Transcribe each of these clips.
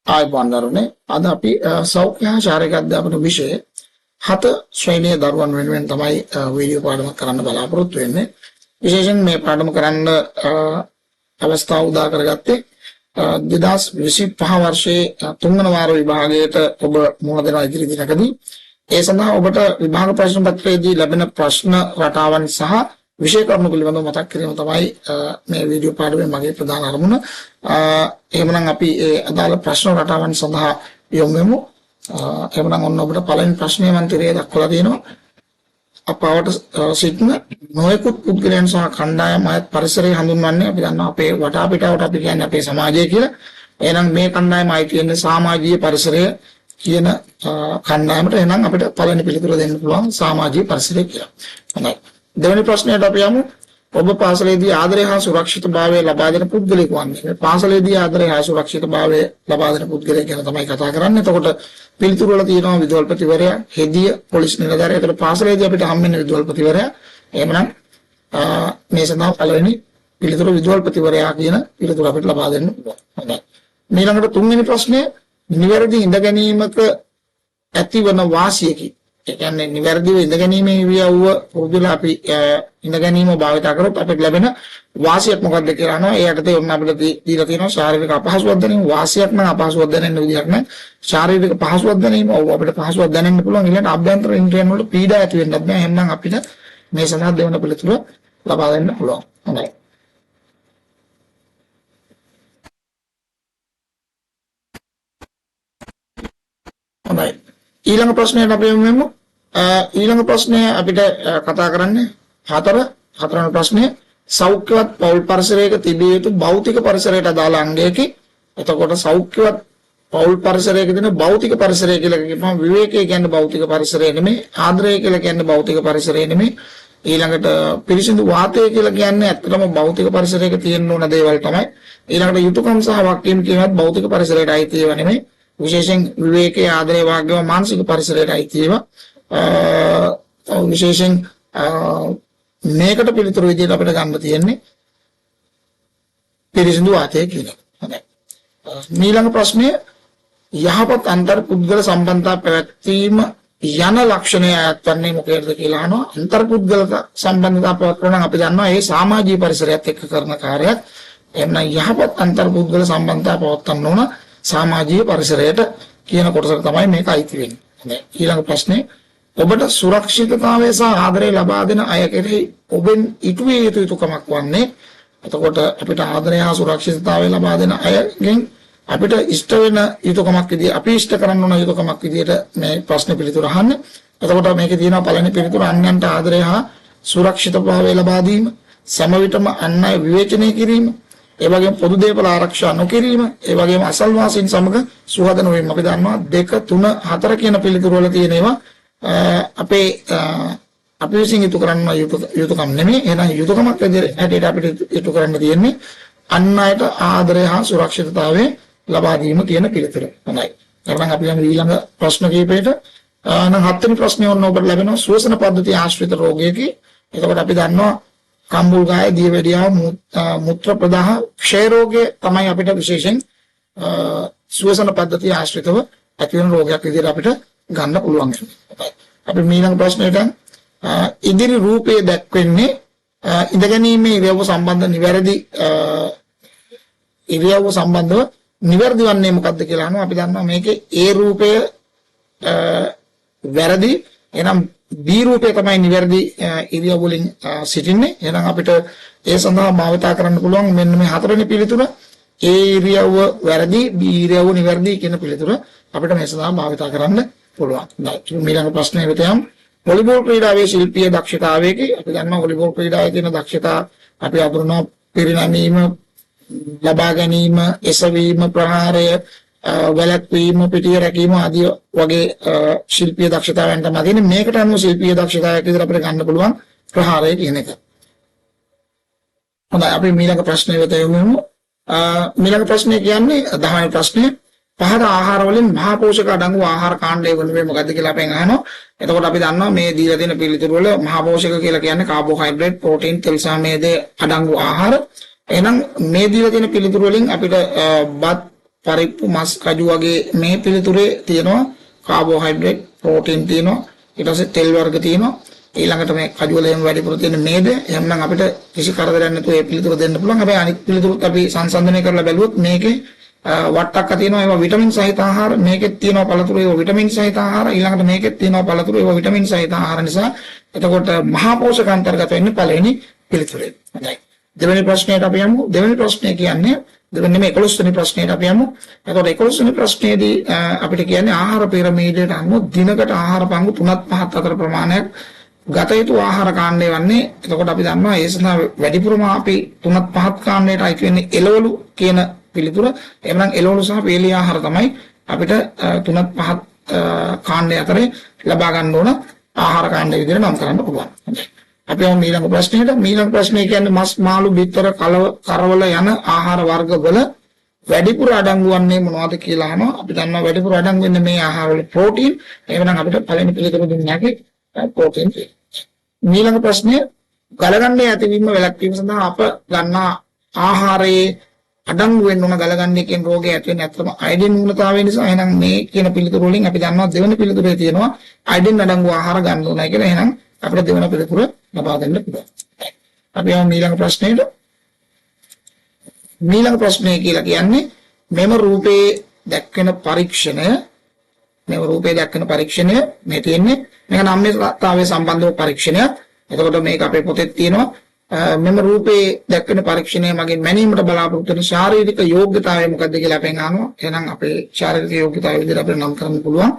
ආයුබෝවන් දරුවනේ අද අපි සෞඛ්‍ය හා ශාරීරික අධ්‍යාපන විෂය 7 ශ්‍රේණියේ දරුවන් වෙනුවෙන් තමයි වීඩියෝ පාඩමක් කරන්න බලාපොරොත්තු වෙන්නේ. විශේෂයෙන් මේ පාඩම කරන්න අවස්ථාව උදා කරගත්තේ 2025 වර්ෂයේ 3 වන වාර විභාගයට ඔබ මුහුණ දෙන ඉදිරි දිනකදී ඒ සඳහා ඔබට විභාග ප්‍රශ්න පත්‍රයේදී ලැබෙන ප්‍රශ්න රටාවන් සහ විෂය කරුණු පිළිබඳව මතක් කිරීම තමයි මේ වීඩියෝ පාඩමේ මගේ ප්‍රධාන අරමුණ. එහෙමනම් අපි ඒ අදාළ ප්‍රශ්න රටාවන් සඳහා යොමු වෙමු. එහෙමනම් ඔන්න ඔබට පළවෙනි ප්‍රශ්නය මම තිරේ දක්වලා තියෙනවා. අපවට සිටින නොයෙකුත් පුද්ගලයන් සහ කණ්ඩායම් අයත් පරිසරය හඳුන්වන්නේ අපි දන්නවා අපේ වටා පිටාවට අපි කියන්නේ අපේ සමාජය කියලා. එහෙනම් මේ කණ්ඩායම අයිති වෙන්නේ සමාජීය පරිසරය කියන කණ්ඩායමට. එහෙනම් අපිට පළවෙනි පිළිතුර දෙන්න පුළුවන් සමාජීය පරිසරය කියලා. හොඳයි. දෙවෙනි ප්‍රශ්නයට අපි යමු. ඔබ පාසලේදී ආදරය හා සුරක්ෂිතභාවය ලබා දෙන පුද්ගලයෙකු වන්නේ. පාසලේදී ආදරය හා සුරක්ෂිතභාවය ලබා දෙන පුද්ගලයෙක් ගැන තමයි කතා කරන්නේ. එතකොට පිළිතුරු වල තියෙනවා විදුහල්පතිවරයා, හෙදිය, පොලිස් නිලධාරියා. එතකොට පාසලේදී අපිට හම්බෙන්නේ විදුහල්පතිවරයා. එහෙමනම් මේ සඳහා පළවෙනි පිළිතුර විදුහල්පතිවරයා කියන පිළිතුර අපිට ලබා දෙන්න පුළුවන්. හොඳයි. ඊළඟට තුන්වෙනි ප්‍රශ්නය නිවැරදි ඉඳ ගැනීමක ඇතිවන වාසියකි. ඒ කියන්නේ නිවැරදිව ඉඳ ගැනීමේ ඉරියව්ව පුරුදුලා අපි ඉඳ ගැනීම භාවිත කරොත් අපිට ලැබෙන වාසියක් මොකක්ද කියලා අහනවා. ඒ යටතේ ඔන්න අපිට දීලා තියෙනවා ශාරීරික අපහසුතාවක් දැනීම. වාසියක් නම් අපහසුතාවක් දැනෙන්න විදියක් නැහැ. ශාරීරික පහසුතාවක් දැනීම අපිට පහසුතාවක් දැනෙන්න පුළුවන්. ඊළඟට අභ්‍යන්තර ඉන්ද්‍රියන් වල පීඩා ඇති වෙන්නත් බෑ. එහෙනම් අපිට මේ සඳහා දෙවන පිළිතුර ලබා දෙන්න පුළුවන්. හොඳයි. හොඳයි. ඊළඟ ප්‍රශ්නයට අපි යමු. ඊළඟ ප්‍රශ්නය අපිට කතා කරන්නේ හතරවෙනි ප්‍රශ්නය සෞඛ්‍යවත් පෞල් පරිසරයක තිබිය යුතු භෞතික පරිසරයට අදාළ අංගයකි. එතකොට සෞඛ්‍යවත් පෞල් පරිසරයක තියෙන භෞතික පරිසරය කියලා කියපුවම විවේකයේ කියන්නේ භෞතික පරිසරය නෙමෙයි, ආදරය කියලා කියන්නේ භෞතික පරිසරය නෙමෙයි. ඊළඟට පිරිසිදු වාතය කියලා කියන්නේ ඇත්තටම භෞතික පරිසරයක තියෙන ඕන දේවල් තමයි. ඊළඟට යුතුයකම් සහ වගකීම් කියනවත් භෞතික පරිසරයට අයිති ඒවා නෙමෙයි. විශේෂයෙන් විවේකයේ ආදරය වගේම මානසික පරිසරයට අයිති ඒවා. විශේෂයෙන් මේකට පිළිතුරු විදිහට අපිට ගන්න තියෙන්නේ පිරිසිදු වාතය කියලා. හොඳයි. ඊළඟ ප්‍රශ්නය යහපත් අන්තර් පුද්ගල සම්බන්ධතා පැවැත්වීම යන ලක්ෂණය අයත්වන්නේ මොකේද කියලා අහනවා. අන්තර් පුද්ගල සම්බන්ධතා පැවැත්වන නම් අපි දන්නවා ඒ සමාජීය පරිසරයත් එක්ක කරන කාර්යයක්. එහෙනම් යහපත් අන්තර් පුද්ගල සම්බන්ධතා පවත්වන්න ඕන සමාජීය පරිසරයට කියන කොටසට තමයි මේක අයිති වෙන්නේ. හොඳයි. ඊළඟ ප්‍රශ්නේ ඔබට සුරක්ෂිතතාවය සහ ආදරය ලබා දෙන අය කෙරෙහි ඔබෙන් ඉටු විය යුතු යුතුකමක් වන්නේ. එතකොට අපිට ආදරය හා සුරක්ෂිතතාවය ලබා දෙන අයගෙන් අපිට ඉෂ්ට වෙන යුතුකමක් විදියට අපි ඉෂ්ට කරන්න ඕන යුතුකමක් විදියට මේ ප්‍රශ්න පිළිතුර අහන්න. එතකොට මේකේ තියෙනවා පළවෙනි පිළිතුර අන්‍යයන්ට ආදරය හා සුරක්ෂිතතාවය ලබා දීම, සම විටම අන් අය විවේචනය කිරීම, ඒ වගේම පොදු දේපල ආරක්ෂා නොකිරීම, ඒ වගේම අසල්වාසීන් සමග සුහද නොවීම. අපි දන්නවා 2, 3, 4 කියන පිළිතුරු වල තියෙන ඒවා අපි විසින් යුතු කරන්න යුතුකම් නෙමෙයි. එහෙනම් යුතුකමක් හැටියට අපිට යුතු කරන්න තියෙන්නේ අන් අයට ආදරය හා සුරක්ෂිතතාවය ලබා දීම කියන පිළිතුර. හොඳයි. එහෙනම් අපි යමු ඊළඟ ප්‍රශ්න කිහිපයට. නම් 7 වෙනි ප්‍රශ්නේ ඔන්න ඔබට ලැබෙනවා සුවසන පද්ධතිය ආශ්‍රිත රෝගයකි. එතකොට අපි දන්නවා කම්බුල්ගාය, දියවැඩියාව, මුත්‍ර ප්‍රදාහ, ක්ෂය රෝගය තමයි අපිට විශේෂයෙන් සුවසන පද්ධතිය ආශ්‍රිතව ඇති වෙන රෝගයක් විදිහට අපිට ගන්න පුළුවන්. අපි ඊළඟ ප්‍රශ්නයට ඉදිරි රූපයේ දැක්වෙන්නේ ඉඳගැනීමේ ඉරියව්ව සම්බන්ධ නිවැරදි ඉරියව්ව සම්බන්ධව නිවැරදි වන්නේ මොකක්ද කියලා අහනවා. අපි දන්නවා මේකේ ඒ රූපය වැරදි. එහෙනම් B රූපය තමයි නිවැරදි ඉරියව් වලින් සිටින්නේ. එහෙනම් අපිට ඒ සඳහා භාවිතා කරන්න පුළුවන් මෙන්න මේ 4 වෙනි පිළිතුර. A ඉරියව්ව වැරදි, B ඉරියව්ව නිවැරදි කියන පිළිතුර අපිට මේ සඳහා භාවිතා කරන්න පුළුවන්. ඊළඟ ප්‍රශ්නය වෙත යමු. වොලිබෝල් ක්‍රීඩාවේ ශිල්පීය දක්ෂතාවයක අපි දන්නවා වොලිබෝල් ක්‍රීඩාවේ තියෙන දක්ෂතා අපි අඳුරනවා පිරිනැමීම, ලබා ගැනීම, එසවීම, ප්‍රහාරය, වැළැක්වීම, පිටිය රැකීම ආදී වගේ ශිල්පීය දක්ෂතාවයන් තමයි තියෙන්නේ. මේකට අනුව ශිල්පීය දක්ෂතාවයක් විදිහට අපිට ගන්න පුළුවන් ප්‍රහාරය කියන එක. හොඳයි. අපි ඊළඟ ප්‍රශ්නය වෙත යමු. ඊළඟ ප්‍රශ්නේ කියන්නේ 10 වෙනි ප්‍රශ්නේ පහර ආහාර වලින් මහා පෝෂක අඩංගු ආහාර කාණ්ඩය වලින් මොකද්ද කියලා අපෙන් අහනවා. එතකොට අපි දන්නවා මේ දීලා තියෙන පිළිතුරු වල මහා පෝෂක කියලා කියන්නේ කාබෝහයිඩ්‍රේට්, ප්‍රෝටීන්, තෙල් සහ මේදේ අඩංගු ආහාර. එහෙනම් මේ දීලා තියෙන පිළිතුරු වලින් අපිට බත්, පරිප්පු මස් කජු වගේ මේ පිළිතුරේ තියෙනවා කාබෝහයිඩ්‍රේට් ප්‍රෝටීන් තියෙනවා ඊට පස්සේ තෙල් වර්ග තියෙනවා ඊළඟට මේ කජු වල එහෙම වැඩිපුර තියෙන මේද එහෙනම් අපිට කිසි කරදරයක් නැතුව මේ පිළිතුර දෙන්න පුළුවන් හැබැයි අනිත් පිළිතුරුත් අපි සංසන්දනය කරලා බැලුවොත් මේකේ වට්ටක්ක තියෙනවා ඒවා විටමින් සහිත ආහාර මේකෙත් තියෙනවා පළතුරු ඒවා විටමින් සහිත ආහාර ඊළඟට මේකෙත් තියෙනවා පළතුරු ඒවා විටමින් සහිත ආහාර නිසා එතකොට මහා පෝෂක අන්තර්ගත වෙන්නේ පළවෙනි පිළිතුරේ හොඳයි දෙවෙනි ප්‍රශ්නයට අපි යමු දෙවෙනි ප්‍රශ්නය කියන්නේ දෙවෙනි මේ 11 වෙනි ප්‍රශ්නයට අපි යමු එතකොට 11 වෙනි ප්‍රශ්නයේදී අපිට කියන්නේ ආහාර පිරමීඩයට අනුව දිනකට ආහාර පංගු 3ත් 5ත් අතර ප්‍රමාණයක් ගත යුතු ආහාර කාණ්ඩය වන්නේ එතකොට අපි දන්නවා ඒ සඳහා වැඩිපුරම අපි 3ත් 5ත් කාණ්ඩයට අයිති වෙන්නේ එළවලු කියන පිළිතුර එhmenan එළවලු සහ වේලී ආහාර තමයි අපිට 3ත් 5ත් කාණ්ඩය අතරේ ලබා ගන්න ඕන ආහාර කාණ්ඩය විදිහට නම් කරන්න පුළුවන්. අපි යමු ඊළඟ ප්‍රශ්නෙට. ඊළඟ ප්‍රශ්නේ කියන්නේ මස් මාළු බිත්තර කරවල යන ආහාර වර්ග වල වැඩිපුර අඩංගු වන්නේ මොනවද කියලා අහනවා. අපි දන්නවා වැඩිපුර අඩංගු වෙන්නේ මේ ආහාර වල ප්‍රෝටීන්. එහෙනම් අපිට පළවෙනි පිළිතුර දුන්නේ නැකේ ප්‍රෝටීන්. ඊළඟ ප්‍රශ්නේ ගලගන්නේ ඇතිවීම වැළැක්වීම සඳහා අප ගන්නා ආහාරයේ අඩංගු වෙන්න ඕන ගලගන්නේ කියන රෝගය ඇති වෙන්නේ නැත්නම් අයඩින් න්‍යූනතාවය නිසා. එහෙනම් මේ කියන පිළිතුර වලින් අපි දන්නවා දෙවෙනි පිළිතුරේ තියෙනවා අයඩින් අඩංගු ආහාර ගන්න ඕනයි කියලා. එහෙනම් අපිට දෙවෙනි පිළිතුර ලබා දෙන්න පුළුවන්. අපි යමු ඊළඟ ප්‍රශ්නෙට. ඊළඟ ප්‍රශ්නය කියලා කියන්නේ මෙම රූපේ දැක්වෙන පරීක්ෂණය මේ තියෙන්නේ මේක නම්‍යතාවයේ සම්බන්ධව පරීක්ෂණයක්. එතකොට මේක අපේ පොතේ තියෙනවා. මෙම රූපේ දැක්වෙන පරීක්ෂණය මගින් මැනීමට බලාපොරොත්තු වෙන ශාරීරික යෝග්‍යතාවය මොකක්ද කියලා අපෙන් අහනවා. එහෙනම් අපේ ශාරීරික යෝග්‍යතාවය විදිහට අපිට නම් කරන්න පුළුවන්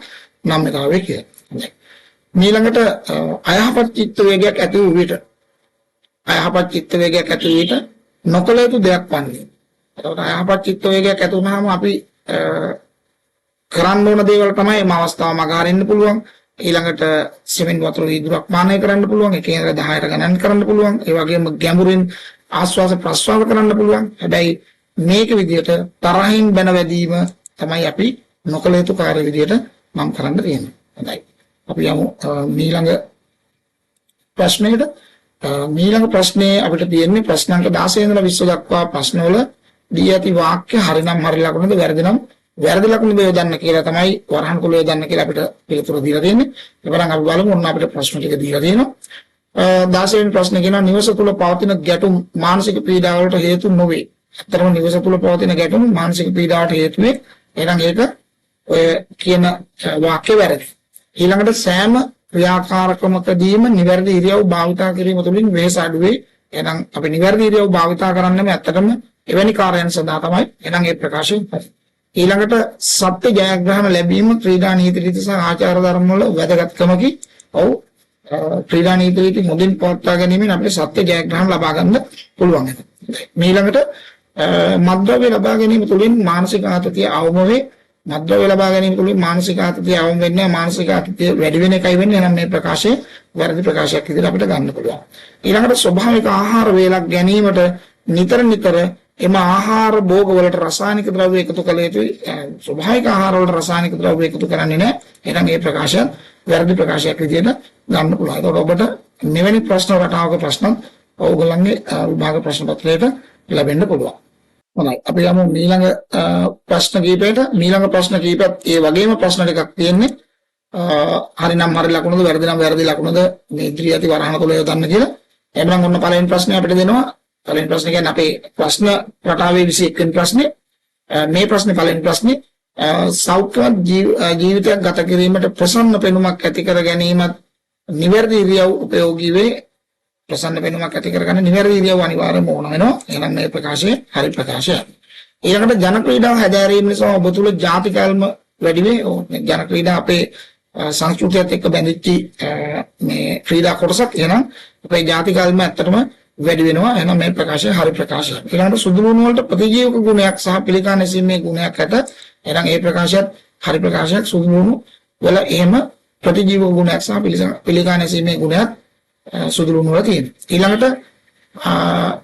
නම්‍යතාවය කියලා. ඊළඟට අයහපත් චිත්ත වේගයක් ඇති වූ විට නොකල යුතු දෙයක් වන්නේ. එතකොට අයහපත් චිත්ත වේගයක් ඇති වුනහම අපි කරන්න ඕන දේවල් තමයි මේ අවස්ථාව මග හරින්න පුළුවන්. ඊළඟට සිමෙන්ති වතුර වීදුරක් පානය කරන්න පුළුවන්. එකේ 10ට ගණන් කරන්න පුළුවන්. ඒ වගේම ගැඹුරින් ආශ්වාස ප්‍රශ්වාස කරන්න පුළුවන්. හැබැයි මේක විදිහට තරහින් බැන වැදීම තමයි අපි නොකල යුතු කාර්ය විදිහට නම් කරන්න තියෙන්නේ. හොඳයි. අපි යමු ඊළඟ ප්‍රශ්නෙට. ඊළඟ ප්‍රශ්නේ අපිට තියෙන්නේ ප්‍රශ්න අංක 16 ඉඳලා 20 දක්වා ප්‍රශ්නවල දී ඇති වාක්‍ය හරිනම් හරි ලකුණද වැරදිනම් වැරදි ලකුණු යොදන්න කියලා තමයි වරහන් කුල යොදන්න කියලා අපිට පිළිතුර දීලා තියෙන්නේ. ඒකනම් අපි බලමු ඔන්න අපිට ප්‍රශ්න ටික දීලා තියෙනවා. 16 වෙනි ප්‍රශ්නේ කියනවා නිවස තුල පවතින ගැටුම් මානසික පීඩාවලට හේතු නොවේ. අතරම නිවස තුල පවතින ගැටුම් මානසික පීඩාවට හේතු වේ. එහෙනම් ඒක ඔය කියන වාක්‍ය වැරදි. ඊළඟට සෑම ක්‍රියාකාරකමකදීම නිවැරදි ඉරියව් භාවිතා කිරීම තුළින් වෙහස අඩු වේ. එහෙනම් අපි නිවැරදි ඉරියව් භාවිතා කරන්නේ ඇත්තටම එවැනි කාර්යයන් සඳහා තමයි. එහෙනම් ඒ ප්‍රකාශය හරි. ඊළඟට සත්‍ය ජයග්‍රහණ ලැබීම ක්‍රීඩා නීති රීති සහ ආචාර ධර්ම වල වැදගත්කමකි. ඔව් ක්‍රීඩා නීති රීති මුදින් පවත්වා ගැනීමෙන් අපිට සත්‍ය ජයග්‍රහණ ලබා ගන්න පුළුවන්. ඊළඟට මද්ද්‍රව්‍ය ලබා ගැනීම තුළින් මානසික ආතතිය අවම වේ. මද්ද්‍රව්‍ය ලබා ගැනීම තුළින් මානසික ආතතිය අවම වෙන්නේ මානසික ආතතිය වැඩි වෙන එකයි වෙන්නේ. එහෙනම් මේ ප්‍රකාශය වැරදි ප්‍රකාශයක් විදිහට අපිට ගන්න පුළුවන්. ඊළඟට ස්වභාවික ආහාර වේලක් ගැනීමට නිතර එම ආහාර භෝග වලට රසායනික ද්‍රව්‍ය එකතු කළ යුතුයි. ස්වභාවික ආහාර වලට රසායනික ද්‍රව්‍ය එකතු කරන්නේ නැහැ. එහෙනම් මේ ප්‍රකාශය වැරදි ප්‍රකාශයක් විදිහට ගන්න පුළුවන්. ඒකට ඔබට මෙවැනි ප්‍රශ්න රටාවක ප්‍රශ්න ඔයගොල්ලන්ගේ විභාග ප්‍රශ්න පත්‍රයට ලැබෙන්න පුළුවන්. හොඳයි. අපි යමු ඊළඟ ප්‍රශ්න කීපයට. ඊළඟ ප්‍රශ්න කීපත් ඒ වගේම ප්‍රශ්න ටිකක් තියෙන්නේ. හරිනම් හරි ලකුණුද වැරදිනම් වැරදි ලකුණුද මේ ඉදිරි ඇති වරහන තුල යොදන්න කියලා. එහෙනම් ඔන්න පළවෙනි ප්‍රශ්නේ අපිට දෙනවා. පළවෙනි ප්‍රශ්නේ කියන්නේ අපේ ප්‍රශ්න රටාවේ 21 වෙනි ප්‍රශ්නේ. මේ ප්‍රශ්නේ පළවෙනි ප්‍රශ්නේ සෞඛ්‍යවත් ජීවිතයක් ගත කිරීමට ප්‍රසන්න පෙනුමක් ඇති කර ගැනීමත් නිවැරදි ඉරියව් උපයෝගී වේ. ප්‍රසන්න පෙනුමක් ඇති කරගන්න නිවැරදි ඉරියව් අනිවාර්යයෙන්ම ඕන වෙනවා. එහෙනම් මේ ප්‍රකාශය හරි ප්‍රකාශයක්. ඊළඟට ජන ක්‍රීඩා හැදෑරීම නිසා ඔබ තුල ජාතිකල්ම වැඩි වේ. ජන ක්‍රීඩා අපේ සංස්කෘතියත් එක්ක බැඳිච්ච මේ ක්‍රීඩා කොටසක්. එහෙනම් අපේ ජාතිකල්ම ඇත්තටම වැඩි වෙනවා. එහෙනම් මේ ප්‍රකාශය හරි ප්‍රකාශයක්. ඊළඟට සුදුලුණු වලට ප්‍රතිජීවක ගුණයක් සහ පිළිකා නැසීමේ ගුණයක් ඇත. එහෙනම් මේ ප්‍රකාශයත් හරි ප්‍රකාශයක්. සුදුලුණු වල එහෙම ප්‍රතිජීවක ගුණයක් සහ පිළිකා නැසීමේ ගුණයක් සුදුලුණු වල තියෙනවා. ඊළඟට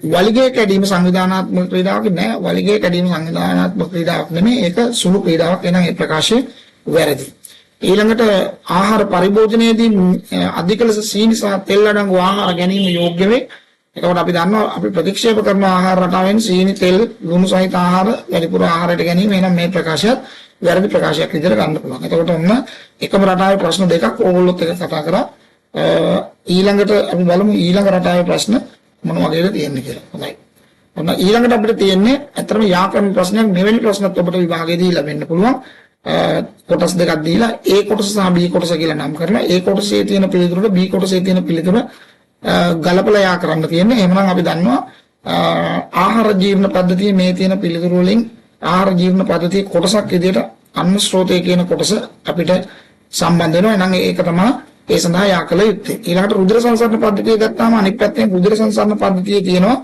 වලිගය කැඩීම සංවිධානාත්මක ක්‍රීඩාවක් නෑ. වලිගය කැඩීම සංවිධානාත්මක ක්‍රීඩාවක් නෙමෙයි. ඒක සුළු ක්‍රීඩාවක්. එහෙනම් මේ ප්‍රකාශය වැරදි. ඊළඟට ආහාර පරිභෝජනයේදී අධික ලෙස සීනි සහ තෙල් අඩංගු ආහාර ගැනීම යෝග්‍ය වේ. එතකොට අපි දන්නවා අපි ප්‍රතික්ෂේප කරන ආහාර රටාවෙන් සීනි තෙල් ලුණු සහිත ආහාර වැඩිපුර ආහාරයට ගැනීම එහෙනම් මේ ප්‍රකාශයත් වැරදි ප්‍රකාශයක් විදිහට ගන්න පුළුවන්. එතකොට ඔන්න එකම රටාවේ ප්‍රශ්න දෙකක් ඕගොල්ලොත් එක කතා කරා. ඊළඟට අපි බලමු ඊළඟ රටාවේ ප්‍රශ්න මොන වගේද තියෙන්නේ කියලා. හොඳයි. ඔන්න ඊළඟට අපිට තියෙන්නේ අතරම යාකරණ ප්‍රශ්නයක් මෙවැනි ප්‍රශ්නත් ඔබට විභාගයේදී ලැබෙන්න පුළුවන්. කොටස් දෙකක් දීලා A කොටස සහ B කොටස කියලා නම් කරලා A කොටසේ තියෙන පිළිතුරට B කොටසේ තියෙන පිළිතුර ගලපලා යා කරන්න තියෙන්නේ. එහෙනම් අපි දන්නවා ආහාර ජීර්ණ පද්ධතියේ මේ තියෙන පිළිතුරු වලින් ආහාර ජීර්ණ පද්ධතියේ කොටසක් විදිහට අන්න ස්රෝතය කියන කොටස අපිට සම්බන්ධ වෙනවා. එහෙනම් ඒක තමයි ඒ සඳහා යා කළ යුත්තේ. ඊළඟට රුධිර සංසරණ පද්ධතිය ගත්තාම අනිත් පැත්තෙන් රුධිර සංසරණ පද්ධතියේ තියෙනවා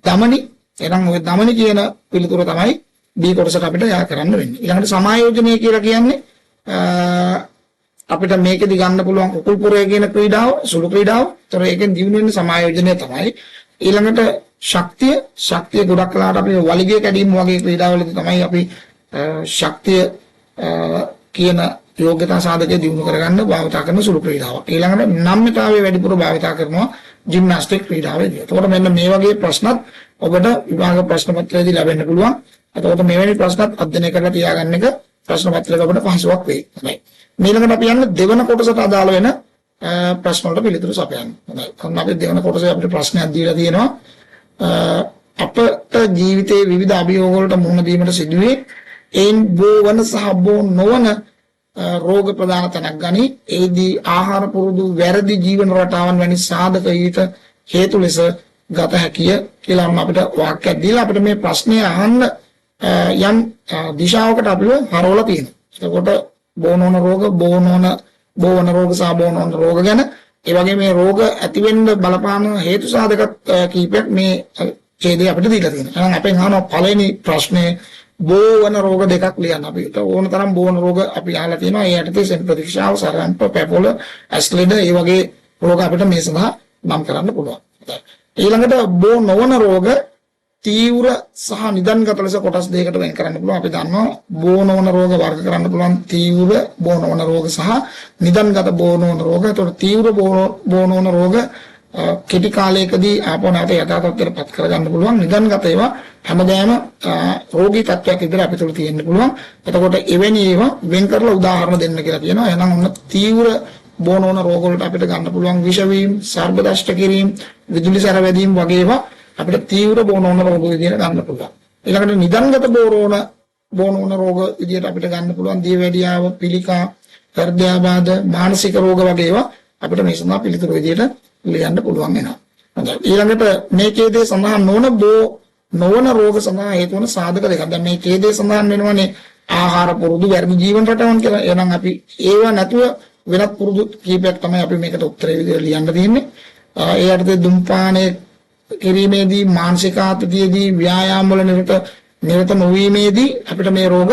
ධමනි. එහෙනම් ඔය ධමනි කියන පිළිතුර තමයි B කොටසට අපිට යා කරන්න වෙන්නේ. ඊළඟට සමායෝජනය කියලා කියන්නේ අපිට මේකෙදි ගන්න පුළුවන් කුකුල් පුරය කියන ක්‍රීඩාව සුළු ක්‍රීඩාව. ඒතර ඒකෙන් දිනු වෙන සමායෝජනය තමයි. ඊළඟට ශක්තිය ගොඩක් කලාට අපි වලිගය කැඩීම වගේ ක්‍රීඩාවලදී තමයි අපි ශක්තිය කියන යෝග්‍යතා සාධකය දිනු කරගන්න භාවිතා කරන සුළු ක්‍රීඩාවක්. ඊළඟට නම්‍යතාවයේ වැඩිපුර භාවිතා කරනවා ජිම්නාස්ටික් ක්‍රීඩාවේදී. එතකොට මෙන්න මේ වගේ ප්‍රශ්නත් ඔබට විභාග ප්‍රශ්න පත්‍රයේදී ලැබෙන්න පුළුවන්. එතකොට මෙවැනි ප්‍රශ්නත් අධ්‍යයනය කරලා තියාගන්න එක ප්‍රශ්න පත්‍රයක ඔබට පහසුවක් වෙයි. හොඳයි. ඊළඟට අපි යන්නේ දෙවන කොටසට අදාළ වෙන ප්‍රශ්න වලට පිළිතුරු සපයන්න. හොඳයි. කොහොම අපි දෙවන කොටසේ අපිට ප්‍රශ්නයක් දීලා තියෙනවා. අපට ජීවිතයේ විවිධ අභියෝග වලට මුහුණ දීමට සිදුවේ එයින් බෝ වන සහ බෝ නොවන රෝග ප්‍රදාන තැනක් ගනි. ඒදී ආහාර පුරුදු වැරදි ජීවන රටාවන් වැනි සාධක ඊට හේතු ලෙස ගත හැකිය කියලා අපිට වාක්‍යයක් දීලා අපිට මේ ප්‍රශ්නේ අහන්න යම් දිශාවකට අපිව හරවලා තියෙනවා. එතකොට බෝනෝන රෝග බෝවන රෝග සහ බෝනෝන රෝග ගැන ඒ වගේ මේ රෝග ඇති වෙන්න බලපාන හේතු සාධක කීපයක් මේ ඡේදය අපිට දීලා තියෙනවා. එහෙනම් අපෙන් අහනවා පළවෙනි ප්‍රශ්නේ බෝවන රෝග දෙකක් ලියන්න. අපිට ඕන තරම් බෝවන රෝග අපි අහලා තියෙනවා. ඒ යටතේ සෙන් ප්‍රතික්ෂාව සරම්ප පැපොල ඇස්ලෙඩ ඒ වගේ රෝග අපිට මේ සඳහා නම් කරන්න පුළුවන්. ඊළඟට බෝ නොවන රෝග තීව්‍ර සහ නිදන්ගත ලෙස කොටස් දෙකකට වෙන් කරන්න පුළුවන්. අපි දන්නවා බෝ නොවන රෝග වර්ග කරන්න පුළුවන් තීව්‍ර බෝ නොවන රෝග සහ නිදන්ගත බෝ නොවන රෝග. ඒතකොට තීව්‍ර බෝ නොවන රෝග කෙටි කාලයකදී ආපහු නැවත යථා තත්ත්වයට පත් කරගන්න පුළුවන්. නිදන්ගත ඒවා හැමදාම රෝගී තත්ත්වයක් විතර අපිට තියෙන්න පුළුවන්. එතකොට එවැනි ඒවා වෙන් කරලා උදාහරණ දෙන්න කියලා කියනවා. එහෙනම් ඔන්න තීව්‍ර බෝ නොවන රෝග වලට අපිට ගන්න පුළුවන් විෂ වීම, සර්ප දෂ්ට කිරීම, විදුලි සැර වැදීම් වගේ ඒවා අපිට තීව්‍ර බෝ නොවන රෝග විදියට ගන්න පුළුවන්. ඊළඟට නිදන්ගත බෝ නොවන රෝග විදියට අපිට ගන්න පුළුවන් දියවැඩියාව, පිළිකා, හෘදයාබාධ, මානසික රෝග වගේ ඒවා අපිට මේ සඳහා පිළිතුරු විදියට ලියන්න පුළුවන් වෙනවා. හොඳයි. ඊළඟට මේ ඡේදයේ සඳහන් නොවන රෝග සඳහා හේතු වන සාධක දෙකක්. දැන් මේ ඡේදයේ සඳහන් වෙනවානේ ආහාර පුරුදු වැරදි ජීවන රටාවන් කියලා. එහෙනම් අපි ඒවා නැතුව වෙනත් පුරුදු කීපයක් තමයි අපි මේකට උත්තරේ විදියට ලියන්න තියෙන්නේ. ඒ යටතේ දුම්පානයේ කිරීමේදී මානසික ආතතියේදී ව්‍යායාම වල නිරත නොවීමේදී අපිට මේ රෝග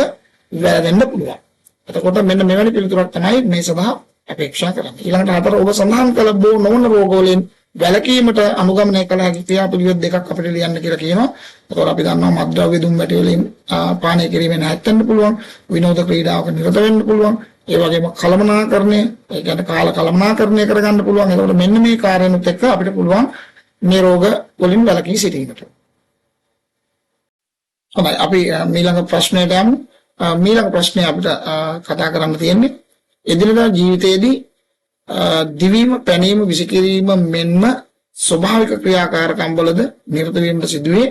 වැළඳෙන්න පුළුවන්. එතකොට මෙන්න මෙවැනි පිළිතුරක් තමයි මේ සඳහා අපේක්ෂා කරන්නේ. ඊළඟට අතර ඔබ සඳහන් කළ බෝ නොවන රෝග වලින් වැළකීමට අනුගමනය කළ හැකි ක්‍රියාපිළිවෙත් දෙකක් අපිට ලියන්න කියලා කියනවා. එතකොට අපි දන්නවා මත්ද්‍රව්‍ය දුම් වැටි වලින් පානය කිරීමෙන් හැත්තෙන්න පුළුවන්. විනෝද ක්‍රීඩාවක නිරත වෙන්න පුළුවන්. ඒ වගේම කලමනාකරණය, ඒ කියන්නේ කාල කලමනාකරණය කරගන්න පුළුවන්. එතකොට මෙන්න මේ කාර්යනුත් එක්ක අපිට පුළුවන් මේ රෝග වලින් වැළකී සිටීමට. හොඳයි අපි ඊළඟ ප්‍රශ්නයට යමු. ඊළඟ ප්‍රශ්නේ අපිට කතා කරන්න තියෙන්නේ එදිනදා ජීවිතයේදී දිවීම, පැනීම, විසිකිරීම මෙන්ම ස්වභාවික ක්‍රියාකාරකම් වලද නිරත වීමට සිදුවේ.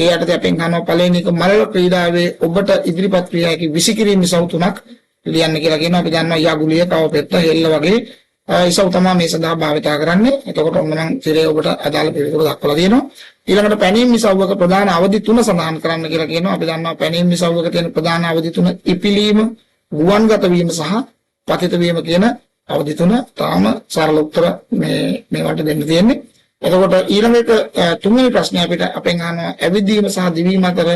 ඒ යටතේ අපෙන් අහනවා පළවෙනි එක මලල ක්‍රීඩාවේ ඔබට ඉදිරිපත් ක්‍රියා හැකි විසිකිරීම ඉසව් තුනක් ලියන්න කියලා කියනවා. අපි දන්නවා යගුලිය, කවපෙත්ත, හෙල්ල වගේ ඉසව් තමයි මේ සඳහා භාවිතා කරන්නේ. එතකොට ඔන්න මම ඉතින් ඔබට අදාළ පිළිතුරු දක්වලා තියෙනවා. ඊළඟට පැනීම් ඉසව්වක ප්‍රධාන අවධි තුන සඳහන් කරන්න කියලා කියනවා. අපි දන්නවා පැනීම් ඉසව්වක තියෙන ප්‍රධාන අවධි තුන ඉපිලීම, ගුවන්ගත වීම සහ පතිත වීම කියන අවධි තුන. තාම සරල උත්තර මේවට දෙන්න තියෙන්නේ. එතකොට ඊළඟ එක තුන්වෙනි ප්‍රශ්නේ අපිට අපෙන් අහනවා ඇවිදීම සහ දිවීම අතර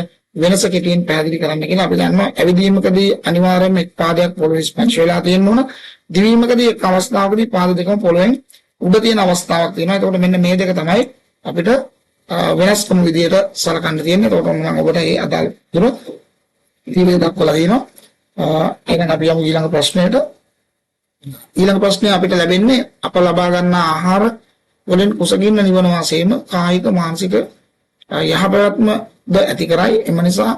වෙනස කෙටියෙන් පැහැදිලි කරන්න කියලා. අපි දන්නවා ඇවිදීමකදී අනිවාර්යයෙන්ම එක් පාදයක් පොළවේ ස්පර්ශ වෙලා තියෙන්න ඕන. දිවීමකදී එක් අවස්ථාවකදී පාද දෙකම පොළවෙන් උඩ තියෙන අවස්ථාවක් තියෙනවා. එතකොට මෙන්න මේ දෙක තමයි අපිට වෙනස්කම් විදියට සලකන්න තියෙන්නේ. එතකොට මම ඔබට මේ අදාළ දුර ඉතිරිය දක්වලා තියෙනවා. එහෙනම් අපි යමු ඊළඟ ප්‍රශ්නයට. ඊළඟ ප්‍රශ්නේ අපිට ලැබෙන්නේ අප ලබා ගන්න ආහාර වලින් කුසගින්න නිවන වාසයේම කායික මානසික යහපැවැත්මද ඇති කරයි. එම නිසා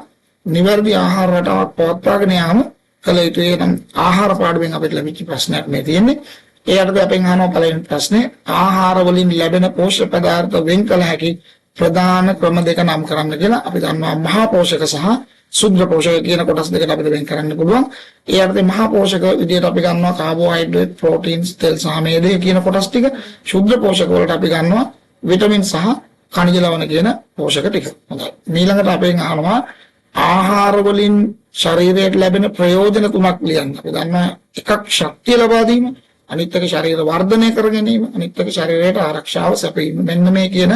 නිවැරදි ආහාර රටාවක් පවත්වාගෙන යාම කළ යුතුයි. නම් ආහාර පාඩුවෙන් අපිට ලැබිච්ච ප්‍රශ්නයක් මේ තියෙන්නේ. ඒ යටතේ අපෙන් අහනවා පළවෙනි ප්‍රශ්නේ ආහාර වලින් ලැබෙන පෝෂක පදාර්ථ වෙන් කළ හැකි ප්‍රධාන ක්‍රම දෙක නම් කරන්න කියලා. අපි දන්නවා මහා පෝෂක සහ සුද්ධ පෝෂක කියන කොටස් දෙකට අපිට වෙන් කරන්න පුළුවන්. ඒ යටතේ මහා පෝෂක විදිහට අපි ගන්නවා කාබෝහයිඩ්‍රේට්, ප්‍රෝටීන්ස්, තෙල් සහ මේදේ කියන කොටස් ටික. සුද්ධ පෝෂක වලට අපි ගන්නවා විටමින් සහ khනිජ ලවණ කියන පෝෂක ටික. හොඳයි. ඊළඟට අපෙන් අහනවා ආහාර වලින් ශරීරයට ලැබෙන ප්‍රයෝජන තුනක් ලියන්න. අපි දන්නවා එකක් ශක්තිය ලබා දීම, අනිත් එක ශරීර වර්ධනය කර ගැනීම, අනිත් එක ශරීරයට ආරක්ෂාව සැපයීම. මෙන්න මේ කියන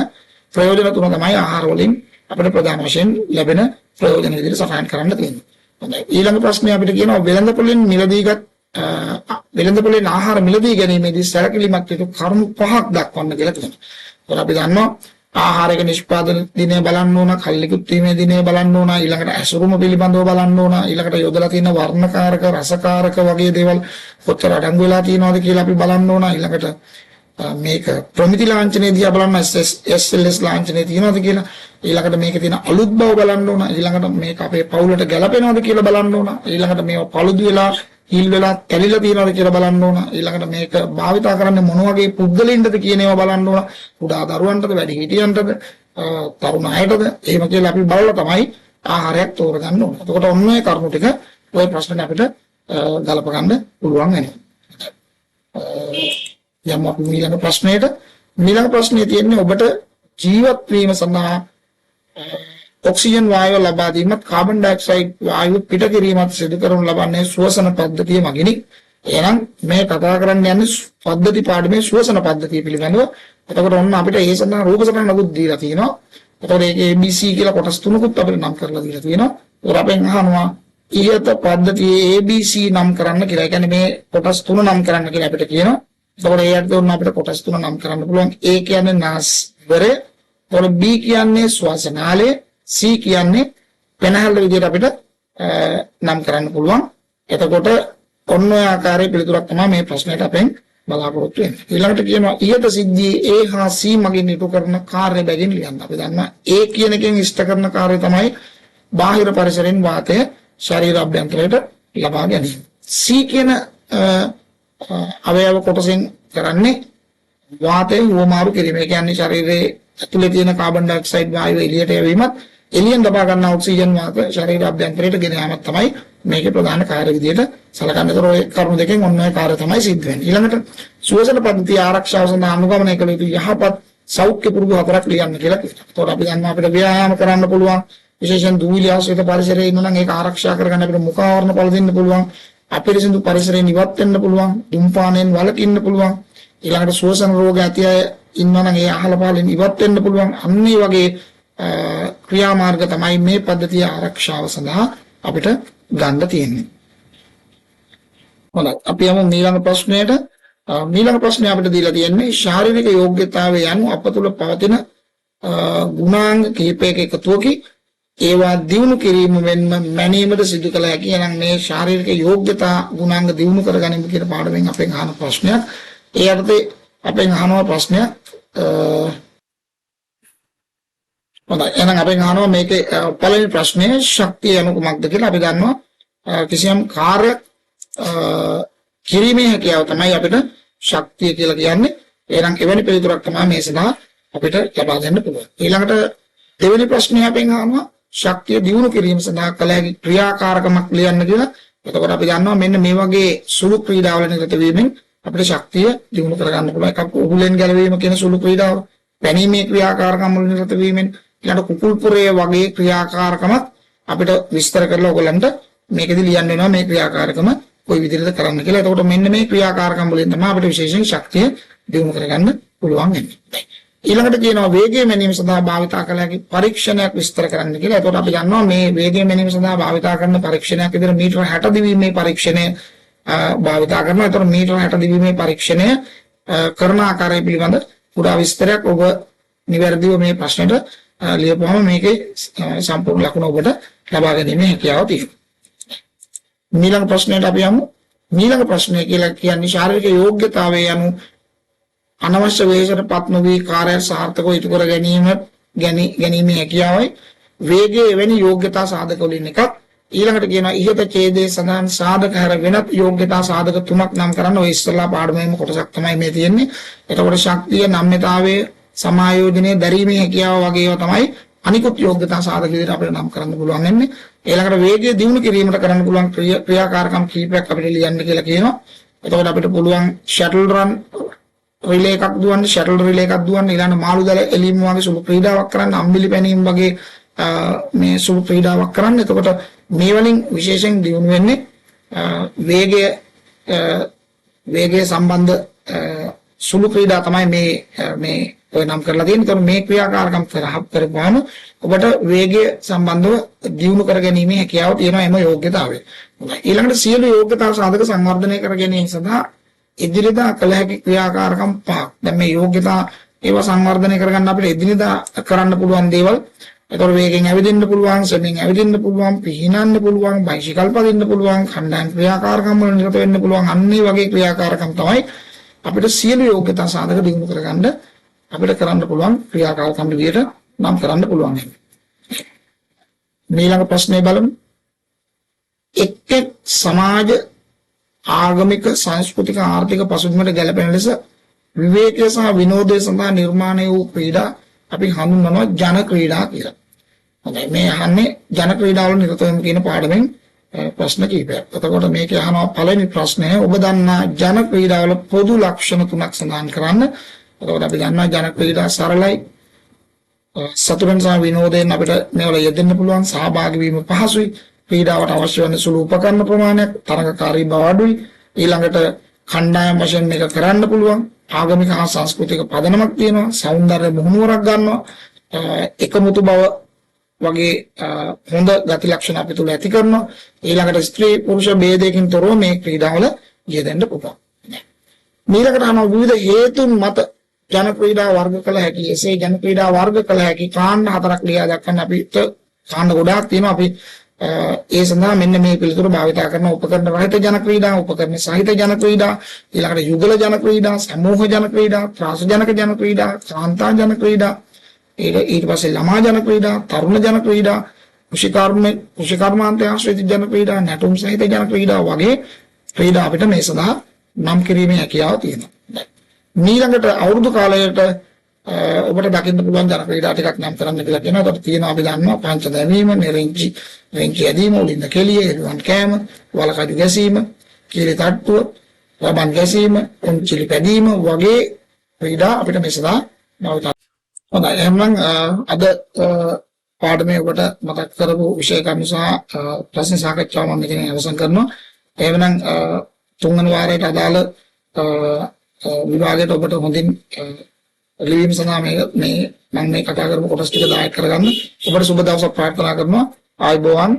ප්‍රයෝජන තුන තමයි ආහාර වලින් අපිට ප්‍රධාන වශයෙන් ලැබෙන ප්‍රයෝජන විදිහට සටහන් කරන්න තියෙන්නේ. හොඳයි. ඊළඟ ප්‍රශ්නේ අපිට කියනවා වෙළඳපොළෙන් ආහාර මිලදී ගැනීමේදී සැලකිලිමත් යුතු කරුණු 5ක් දක්වන්න කියලා කියනවා. ඒත් අපි දන්නවා ආහාරයක නිෂ්පාදන දිනය බලන්න ඕන, කල්ලිකුත් වීමේ දිනය බලන්න ඕන, ඊළඟට ඇසුරුම පිළිබඳව බලන්න ඕන, ඊළඟට යොදලා තියෙන වර්ණකාරක, රසකාරක වගේ දේවල් කොච්චර අඩංගු වෙලා තියෙනවද කියලා අපි බලන්න ඕන. ඊළඟට මේක ප්‍රමිති ලාංඡනයේ දිහා බලන්න SLS ලාංඡනයේ තියෙනවද කියලා. ඊළඟට මේකේ තියෙන අලුත් බව බලන්න ඕන. ඊළඟට මේක අපේ පවුලට ගැලපෙනවද කියලා බලන්න ඕන. ඊළඟට මේවා පළුදු වෙලා හිල් වෙලා කැලිලා තියෙනවද කියලා බලන්න ඕන. ඊළඟට මේක භාවිතා කරන්නේ මොන වගේ පුද්ගලින්ටද කියන ඒවා බලන්න ඕන. කුඩා දරුවන්ටද, වැඩිහිටියන්ටද, තරුණ අයටද, එහෙම කියලා අපි බලලා තමයි ආහාරයක් තෝරගන්න ඕන. එතකොට ඔන්න ඔය කරුණු ටික ඔය ප්‍රශ්නේ අපිට ගලප ගන්න පුළුවන් වෙනවා. යම් අපි ඊළඟ ප්‍රශ්නේ තියෙන්නේ ඔබට ජීවත් වීම සඳහා ඔක්සිජන් වායුව ලබා දීමත් කාබන් ඩයොක්සයිඩ් වායුව පිට කිරීමත් සිදු කරනු ලබන්නේ ශ්වසන පද්ධතිය මගිනි. එහෙනම් මේ කතා කරන්න යන්නේ පද්ධති පාඩමේ ශ්වසන පද්ධතිය පිළිබඳව. එතකොට ඔන්න අපිට ඒ සඳහා රූප සටහනකුත් දීලා තියෙනවා. එතකොට ඒකේ ABC කියලා කොටස් තුනකුත් අපිට නම් කරලා දීලා තියෙනවා. ඒකට අපෙන් අහනවා ඊයත පද්ධතියේ ABC නම් කරන්න කියලා. ඒ කියන්නේ මේ කොටස් තුන නම් කරන්න කියලා අපිට කියනවා. එතකොට ඒ යටතේ ඔන්න අපිට කොටස් තුන නම් කරන්න පුළුවන්. A කියන්නේ නාස්වරය, එතකොට B කියන්නේ ශ්වාසනාලය, C කියන්නේ පෙනහැල්ල විදිහට අපිට නම් කරන්න පුළුවන්. එතකොට ඔන්න ඔය ආකාරයේ පිළිතුරක් තමයි මේ ප්‍රශ්නෙට අපෙන් බලාපොරොත්තු වෙන්නේ. ඊළඟට කියනවා ඊට සිද්ධියේ A හා C මගින් ඉටු කරන කාර්ය බැගින් ලියන්න. අපි දන්නවා A කියන එකෙන් ඉෂ්ට කරන කාර්යය තමයි බාහිර පරිසරයෙන් වාතය ශරීර අභ්‍යන්තරයට ලබා ගැනීම. C කියන අවයව කොටසෙන් කරන්නේ වාතය වුවමාරු කිරීම. ඒ කියන්නේ ශරීරයේ ඇතුලේ තියෙන කාබන් ඩයොක්සයිඩ් වායුව එළියට යවීමත් එළියෙන් ලබා ගන්න ඔක්සිජන් වාත ශරීර අභ්‍යන්තරයට ගෙන යාමක් තමයි මේකේ ප්‍රධාන කාර්ය විදියට සලකන්නේ. ඒතර ඔය කරුණු දෙකෙන් ඔන්න ඔය කාර්ය තමයි සිද්ධ වෙන්නේ. ඊළඟට ශ්වසන පද්ධතිය ආරක්ෂාව සඳහා අනුගමනය කළ යුතු යහපත් සෞඛ්‍ය පුරුදු 4ක් ලියන්න කියලා කියනවා. ඒතකොට අපි දන්නවා අපිට ව්‍යායාම කරන්න පුළුවන්. විශේෂයෙන් දූවිලි ආශ්‍රිත පරිසරයේ ඉන්න නම් ඒක ආරක්ෂා කරගන්න අපිට මුඛාවරණ පළ දෙන්න පුළුවන්. අපිරිසිදු පරිසරයෙන් ඉවත් වෙන්න පුළුවන්. ධූමපානයෙන් වළකින්න පුළුවන්. ඊළඟට ශ්වසන රෝග ඇති අය ඉන්නවා නම් ඒ අහල පහලින් ඉවත් වෙන්න පුළුවන්. අන්න ඒ වගේ ක්‍රියාමාර්ග තමයි මේ පද්ධතිය ආරක්ෂාව සඳහා අපිට ගන්න තියෙන්නේ. හොඳයි. අපි යමු ඊළඟ ප්‍රශ්නයට. ඊළඟ ප්‍රශ්නේ අපිට දීලා තියෙන්නේ ශාරීරික යෝග්‍යතාවය යනු අප තුළ පවතින ගුණාංග කිහිපයක එකතුවකි. ඒවා දියුණු කිරීම වෙන්න මැනීමද සිදු කළ හැකි. එනම් මේ ශාරීරික යෝග්‍යතා ගුණාංග දියුණු කරගැනීම කියන පාඩමෙන් අපෙන් අහන ප්‍රශ්නයක්. ඒ අර්ථේ අපෙන් අහනවා ප්‍රශ්නයක් හොඳයි. එහෙනම් අපෙන් අහනවා මේකේ පළවෙනි ප්‍රශ්නේ ශක්තිය යනු කුමක්ද කියලා. අපි දන්නවා කිසියම් කාර්යයක් කිරීමේ හැකියාව තමයි අපිට ශක්තිය කියලා කියන්නේ. එහෙනම් එවැනි පිළිතුරක් තමයි මේ සඳහා අපිට ලබා දෙන්න පුළුවන්. ඊළඟට දෙවෙනි ප්‍රශ්නේ අපෙන් අහනවා ශක්තිය දියුණු කිරීම සඳහා කළ හැකි ක්‍රියාකාරකමක් ලියන්න කියලා. එතකොට අපි දන්නවා මෙන්න මේ වගේ සුළු ක්‍රීඩාවල නිරත වීමෙන් අපිට ශක්තිය දියුණු කරගන්න පුළුවන්. එකක් උහුලෙන් ගැලවීම කියන සුළු ක්‍රීඩාව, පැනීමේ ක්‍රියාකාරකම් වල නිරත වීමෙන්, ඊළඟ කුකුල් පුරේ වගේ ක්‍රියාකාරකමක් අපිට විස්තර කරලා ඔයගලන්ට මේකෙදි ලියන්න වෙනවා මේ ක්‍රියාකාරකම කොයි විදිහටද කරන්න කියලා. එතකොට මෙන්න මේ ක්‍රියාකාරකම් වලින් තමයි අපිට විශේෂයෙන් ශක්තිය දියුණු කරගන්න පුළුවන් වෙන්නේ. ඊළඟට කියනවා වේගය මැනීම සඳහා භාවිතා කළ හැකි පරීක්ෂණයක් විස්තර කරන්න කියලා. එතකොට අපි දන්නවා මේ වේගය මැනීම සඳහා භාවිතා කරන පරීක්ෂණයක් විදිහට මීටර 60 දිවීමේ පරීක්ෂණය භාවිතා කරනවා. එතකොට මීටර 60 දිවීමේ පරීක්ෂණය කරන ආකාරය පිළිබඳ පුරා විස්තරයක් ඔබ නිවැරදිව මේ ප්‍රශ්නෙට ලියපුවම මේකේ සම්පූර්ණ ලකුණ ඔබට ලබා ගැනීමේ හැකියාව තියෙනවා. ඊළඟ ප්‍රශ්නයට අපි යමු. ඊළඟ ප්‍රශ්නය කියලා කියන්නේ ශාරීරික යෝග්‍යතාවය යනු අනවශ්‍ය වේශයටපත් නොවී කාර්යය සාර්ථකව ඉටු කර ගැනීමේ හැකියාවයි වේගය එවැනි යෝග්‍යතා සාධක වලින් එකක්. ඊළඟට කියනවා ඉහත ඡේදයේ සඳහන් සාධක හැර වෙනත් යෝග්‍යතා සාධක තුනක් නම් කරන්න. ඔය ඉස්සලා පාඩමේම කොටසක් තමයි මේ තියෙන්නේ. එතකොට ශක්තිය, නම්‍යතාවය, සමායෝජනය, දැරීමේ හැකියාව වගේ ඒවා තමයි අනිකුත් යෝග්‍යතා සාධක විදිහට අපිට නම් කරන්න පුළුවන් වෙන්නේ. ඊළඟට වේගය දියුණු කිරීමට කරන්න පුළුවන් ක්‍රියාකාරකම් කීපයක් අපිට ලියන්න කියලා කියනවා. එතකොට අපිට පුළුවන් ෂටල් රන් රිලේ එකක් දුවන්න, ෂටල් රිලේ එකක් දුවන්න, ඊළඟ මාළු දල එලීම වගේ සුළු ක්‍රීඩාවක් කරන්න, අම්බිලි පැනීම වගේ මේ සුළු ක්‍රීඩාවක් කරන්න. එතකොට මේ වලින් විශේෂයෙන් දියුණු වෙන්නේ වේගය සම්බන්ධ සුළු ක්‍රීඩා තමයි මේ ඔය නම් කරලා තියෙන්නේ. ඒතකොට මේ ක්‍රියාකාරකම් කරපුවාම ඔබට වේගය සම්බන්ධව දියුණු කර ගැනීමේ හැකියාව තියෙනවා එම යෝග්‍යතාවය. ඊළඟට සියලු යෝග්‍යතා සාධක සංවර්ධනය කර ගැනීම සඳහා එදිනෙදා කළ හැකි ක්‍රියාකාරකම් පහක්. දැන් මේ යෝග්‍යතා ඒවා සංවර්ධනය කරගන්න අපිට එදිනෙදා කරන්න පුළුවන් දේවල්. ඒතකොට වේගෙන් ඇවිදින්න පුළුවන්, සෙමින් ඇවිදින්න පුළුවන්, පිහිනන්න පුළුවන්, බයිසිකල් පදින්න පුළුවන්, කණ්ඩායම් ක්‍රියාකාරකම් වල නිරත වෙන්න පුළුවන්. අන්න ඒ වගේ ක්‍රියාකාරකම් තමයි අපිට සියලු යෝග්‍යතා සාධක දිනු කරගන්න අපිට කරන්න පුළුවන් ක්‍රියාකාරකම් විදියට නම් කරන්න පුළුවන්. ඊළඟ ප්‍රශ්නේ බලමු. එක් සමාජ ආගමික සංස්කෘතික ආර්ථික පසුබිමට ගැලපෙන ලෙස විවේකය සහ විනෝදය සඳහා නිර්මාණය වූ ක්‍රීඩා අපි හඳුන්වනවා ජන ක්‍රීඩා කියලා. හොඳයි, මේ අහන්නේ ජන ක්‍රීඩාවල නිරත වෙන කියන පාඩමෙන් ප්‍රශ්න කිහිපයක්. එතකොට මේකේ අහනවා පළවෙනි ප්‍රශ්නය ඔබ දන්නා ජන ක්‍රීඩාවල පොදු ලක්ෂණ තුනක් සඳහන් කරන්න. එතකොට අපි දන්නවා ජන ක්‍රීඩා සරලයි, සතුටෙන් සහ විනෝදයෙන් අපිට මේවල යෙදෙන්න පුළුවන්, සහභාගී වීම පහසුයි, ක්‍රීඩාවට අවශ්‍ය වන සුළු උපකරණ ප්‍රමාණයක්, තරඟකාරී බව අඩුයි, ඊළඟට කණ්ඩායම් වශයෙන් මේක කරන්න පුළුවන්, ආගමික හා සංස්කෘතික පදනමක් තියෙනවා, සෞන්දර්ය මුහුණුවරක් ගන්නවා, එකමුතු බව වගේ හොඳ ගති ලක්ෂණ අපි තුල ඇති කරනවා. ඊළඟට ස්ත්‍රී පුරුෂ ભેදයකින් තොරව මේ ක්‍රීඩාවල යෙදෙන්න පුළුවන්. ඊළඟට අන විවිධ හේතුන් මත ජන ක්‍රීඩා වර්ග කළ හැකි. එසේ ජන ක්‍රීඩා වර්ග කළ හැකි කාණ්ඩ හතරක් ලියා දක්වන්න අපිට කාණ්ඩ ගොඩාක් තියෙනවා. අපි ඒ සඳහා මෙන්න මේ පිළිතුරු භාවිතා කරන උපකරණ රහිත ජන ක්‍රීඩා, උපකරණ සහිත ජන ක්‍රීඩා, ඊළඟට යුගල ජන ක්‍රීඩා, සමූහ ජන ක්‍රීඩා, ත්‍රාසජනක ජන ක්‍රීඩා, කාන්තා ජන ක්‍රීඩා, ඊට පස්සේ ළමා ජන ක්‍රීඩා, තරුණ ජන ක්‍රීඩා, කෘෂිකර්මාන්තය ආශ්‍රිත ජන ක්‍රීඩා, නැටුම් සහිත ජන ක්‍රීඩා වගේ ක්‍රීඩා අපිට මේ සඳහා නම් කිරීමේ හැකියාව තියෙනවා. ඊළඟට අවුරුදු කාලයට ඔබට දකින්න පුළුවන් ජන ක්‍රීඩා ටිකක් නම් කරන්න කියලා කියනවා. ඒකට තියෙනවා අපි දන්නවා පංච දැමීම, රෙන්චි ඇදීම, උඩින්ද කෙලිය, එළුවන් කෑම, වලකඩු ගැසීම, කීරි තට්ටුව, රබන් ගැසීම, උන්චිලි පැදීම වගේ ක්‍රීඩා අපිට මේ සඳහා භාවිත. හොඳයි, එහෙනම් අද පාඩමේ ඔබට මතක් කරපු විෂය කර්ම සහ ප්‍රශ්න සාකච්ඡාව මම මෙතන අවසන් කරනවා. එහෙනම් තුන්වන වාරයට අදාළ විභාගයට ඔබට හොඳින් ලිවීම සඳහා මම මේ කතා කරපු කොටස් ටික දායක කරගන්න ඔබට සුබ දවසක් ප්‍රාර්ථනා කරනවා. ආයුබෝවන්.